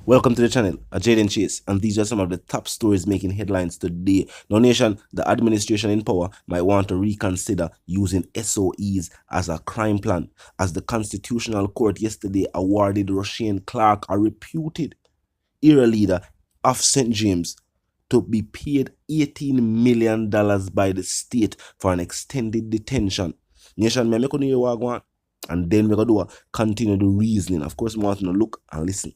Welcome to the channel, Jaden Chase, and these are some of the top stories making headlines today. Now, nation, the administration in power might want to reconsider using SOEs as a crime plan, as the Constitutional Court yesterday awarded Russian Clark, a reputed era leader of St. James, to be paid $18 million by the state for an extended detention. Nation, me make you know what I want, and then we're going to continue the reasoning. Of course, we want to look and listen.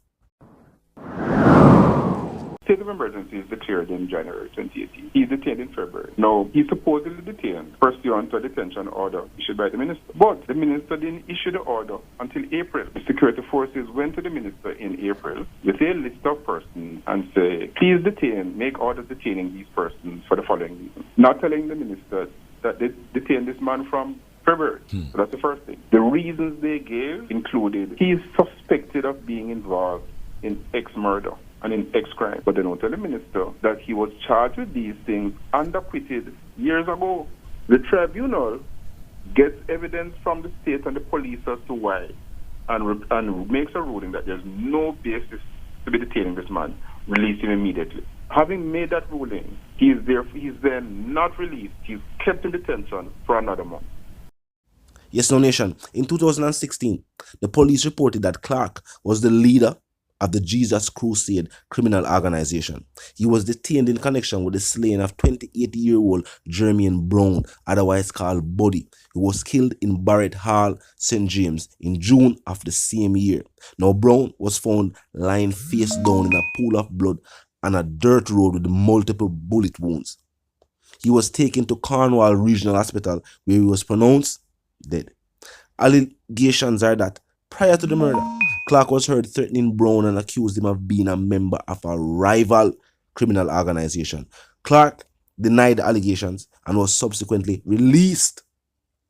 State of emergency is declared in January 2018. He's detained in February. Now, he's supposedly detained pursuant to a detention order issued by the minister. But the minister didn't issue the order until April. The security forces went to the minister in April with a list of persons and say, please detain, make orders detaining these persons for the following reasons. Not telling the minister that they detained this man from February. So that's the first thing. The reasons they gave included he is suspected of being involved in X murder and in X crime. But they don't tell the minister that he was charged with these things and acquitted years ago. The tribunal gets evidence from the state and the police as to why and makes a ruling that there's no basis to be detaining this man. Release him immediately. Having made that ruling, he's then not released. He's kept in detention for another month. Yes, no, nation. In 2016, the police reported that Clark was the leader of the Exp0sed criminal organization. He was detained in connection with the slaying of 28-year-old Jermaine Brown, otherwise called Buddy, who was killed in Barrett Hall, St. James, in June of the same year. Now, Brown was found lying face down in a pool of blood on a dirt road with multiple bullet wounds. He was taken to Cornwall Regional Hospital, where he was pronounced dead. Allegations are that prior to the murder, Clark was heard threatening Brown and accused him of being a member of a rival criminal organization. Clark denied the allegations and was subsequently released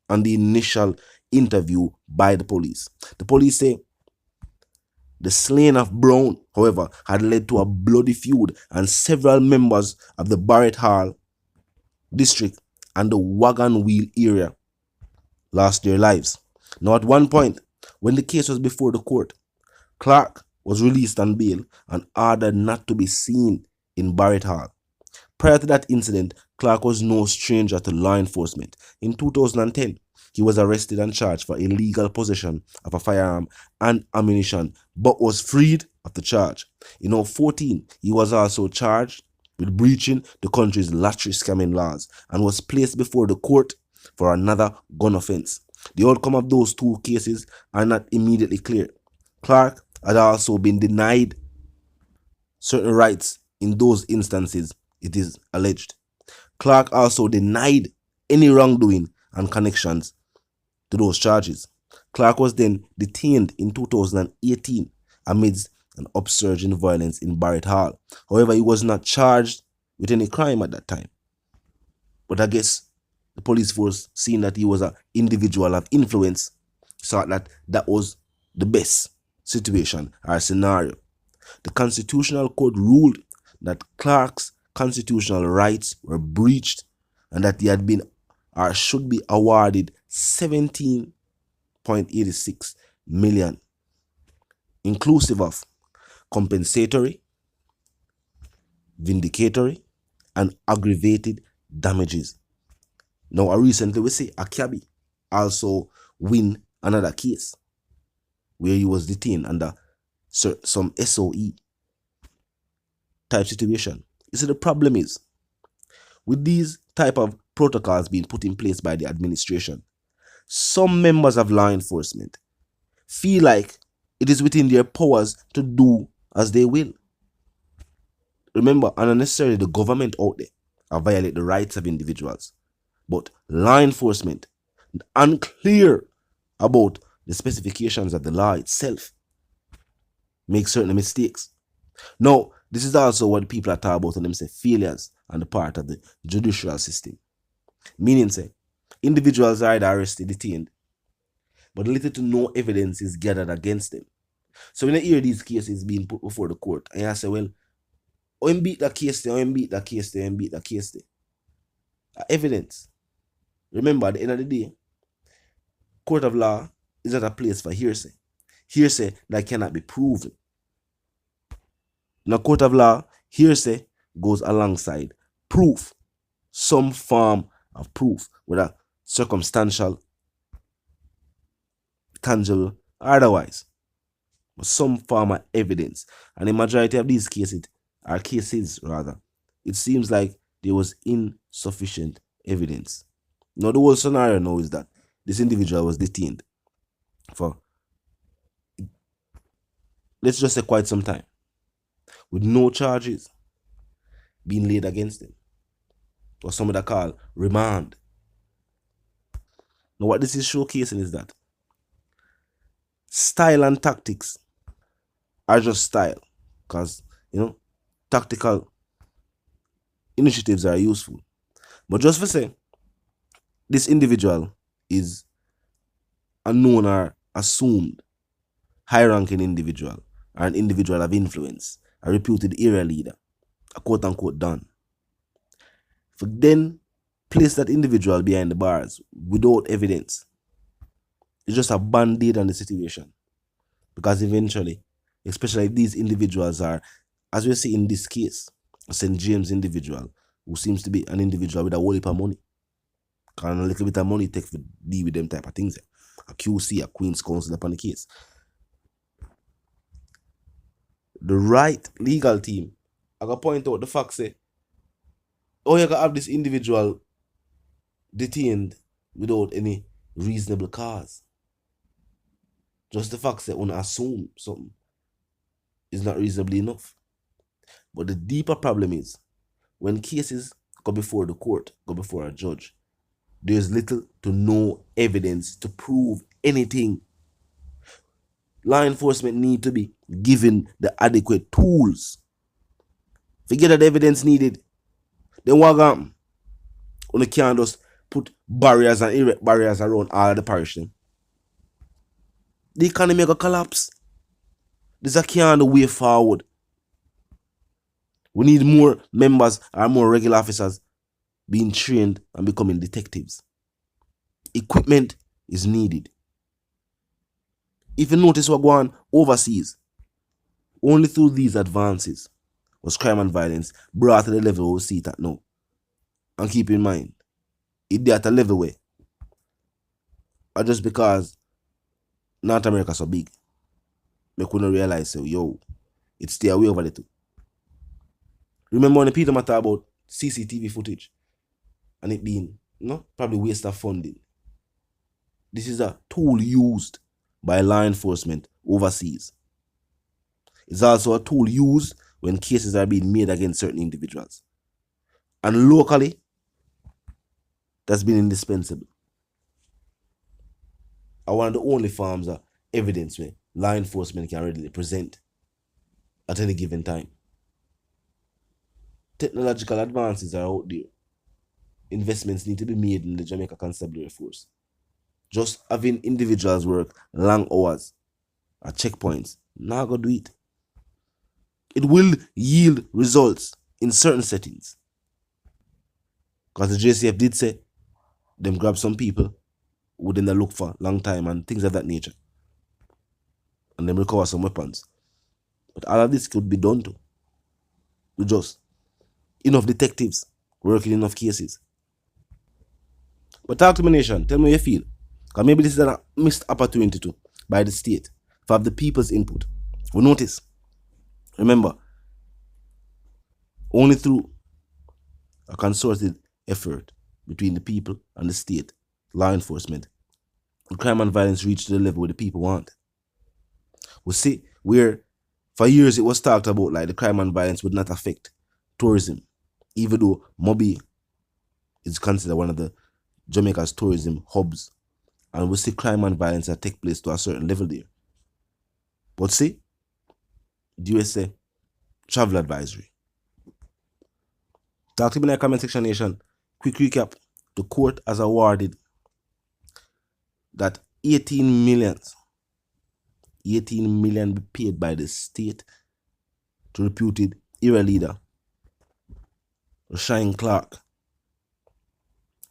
on the initial interview by the police. The police say the slaying of Brown, however, had led to a bloody feud, and several members of the Barrett Hall district and the Wagon Wheel area lost their lives. Now, at one point, when the case was before the court, Clark was released on bail and ordered not to be seen in Barrett Hall. Prior to that incident, Clark was no stranger to law enforcement. In 2010, he was arrested and charged for illegal possession of a firearm and ammunition, but was freed of the charge. In 2014, he was also charged with breaching the country's lottery scamming laws and was placed before the court for another gun offense. The outcome of those two cases are not immediately clear. Clark had also been denied certain rights in those instances, it is alleged. Clark also denied any wrongdoing and connections to those charges. Clark was then detained in 2018 amidst an upsurge in violence in Barrett Hall. However, he was not charged with any crime at that time. But I guess the police force, seeing that he was an individual of influence, thought that that was the best situation or scenario. The Constitutional Court ruled that Clark's constitutional rights were breached and that he had been or should be awarded $17.86 million, inclusive of compensatory, vindicatory, and aggravated damages. Now, recently we see a cabbie also win another case where he was detained under some SOE type situation. You see, the problem is, with these type of protocols being put in place by the administration, some members of law enforcement feel like it is within their powers to do as they will. Remember, unnecessarily the government out there violate the rights of individuals, but law enforcement, unclear about the specifications of the law itself, make certain mistakes. Now, this is also what people are talking about when they say failures on the part of the judicial system. Meaning, say, individuals are either arrested, detained, but little to no evidence is gathered against them. So when you hear these cases being put before the court, and you say, well, I'm beat the case there, I'm beat the case there, I'm beat the case there. Evidence. Remember, at the end of the day, court of law is not a place for hearsay. Hearsay that cannot be proven. In a court of law, hearsay goes alongside proof, some form of proof, whether circumstantial, tangible, or otherwise, but some form of evidence. And the majority of these cases it seems like there was insufficient evidence. Now, the whole scenario now is that this individual was detained for, let's just say, quite some time, with no charges being laid against him, or some of that call remand. Now, what this is showcasing is that style and tactics are just style, because tactical initiatives are useful. But just for say, this individual is a known or assumed high-ranking individual, or an individual of influence, a reputed area leader, a quote-unquote don. For then place that individual behind the bars without evidence, it's just a band-aid on the situation. Because eventually, especially if these individuals are, as we see in this case, a St. James individual, who seems to be an individual with a whole heap of money, and a little bit of money take to deal with them type of things. A QC, a Queen's Counsel upon the case. The right legal team, I gotta point out the fact say, you gotta have this individual detained without any reasonable cause. Just the fact that one assume something is not reasonably enough. But the deeper problem is, when cases go before the court, go before a judge, there's little to no evidence to prove anything. Law enforcement need to be given the adequate tools. Forget that evidence needed. Then what happen? You can't just put barriers and erect barriers around all the parish. The economy will collapse. This is the way forward. We need more members or more regular officers being trained and becoming detectives. Equipment is needed. If you notice what going on overseas, only through these advances was crime and violence brought to the level we see it at now. And keep in mind, it's at a level where, or just because North America so big, we couldn't realize, so, it's stay away over there too. Remember when the people matter about CCTV footage and it being, probably waste of funding. This is a tool used by law enforcement overseas. It's also a tool used when cases are being made against certain individuals. And locally, that's been indispensable. And one of the only forms of evidence where law enforcement can readily present at any given time. Technological advances are out there. Investments need to be made in the Jamaica Constabulary Force. Just having individuals work long hours at checkpoints, not gonna do it. It will yield results in certain settings. Because the JCF did say them grab some people who then they look for a long time and things of that nature. And then recover some weapons. But all of this could be done too. With just enough detectives working enough cases. But talk to me, nation. Tell me how you feel. Because maybe this is a missed opportunity too by the state to have the people's input. We notice. Remember, only through a concerted effort between the people and the state, law enforcement, crime and violence reach to the level where the people want. We see where for years it was talked about like the crime and violence would not affect tourism, even though Mobi is considered one of the Jamaica's tourism hubs. And we see crime and violence that take place to a certain level there. But see, the USA travel advisory. Talk to me in the comment section, nation. Quick recap. The court has awarded that 18 million be paid by the state to reputed era leader Shine Clark.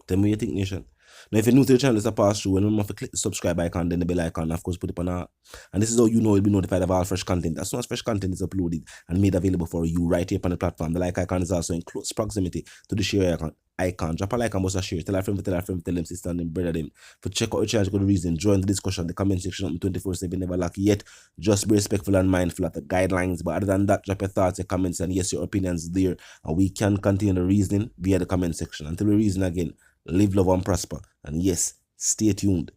Tell me what you think, nation. Now, if you're new to the channel, it's a pass through. And remember to click the subscribe icon, then the bell icon, and of course, put it on a. And this is how you know you'll be notified of all fresh content. As soon as fresh content is uploaded and made available for you right here on the platform, the like icon is also in close proximity to the share icon. Drop a like and must a share. Tell a friend, tell them, sister, and them, brother, them. For check out the channel, good reason. Join the discussion, the comment section, 24/7, never lack yet. Just be respectful and mindful of the guidelines. But other than that, drop your thoughts, your comments, and yes, your opinions there. And we can continue the reasoning via the comment section. Until we reason again, live, love, and prosper. And yes, stay tuned.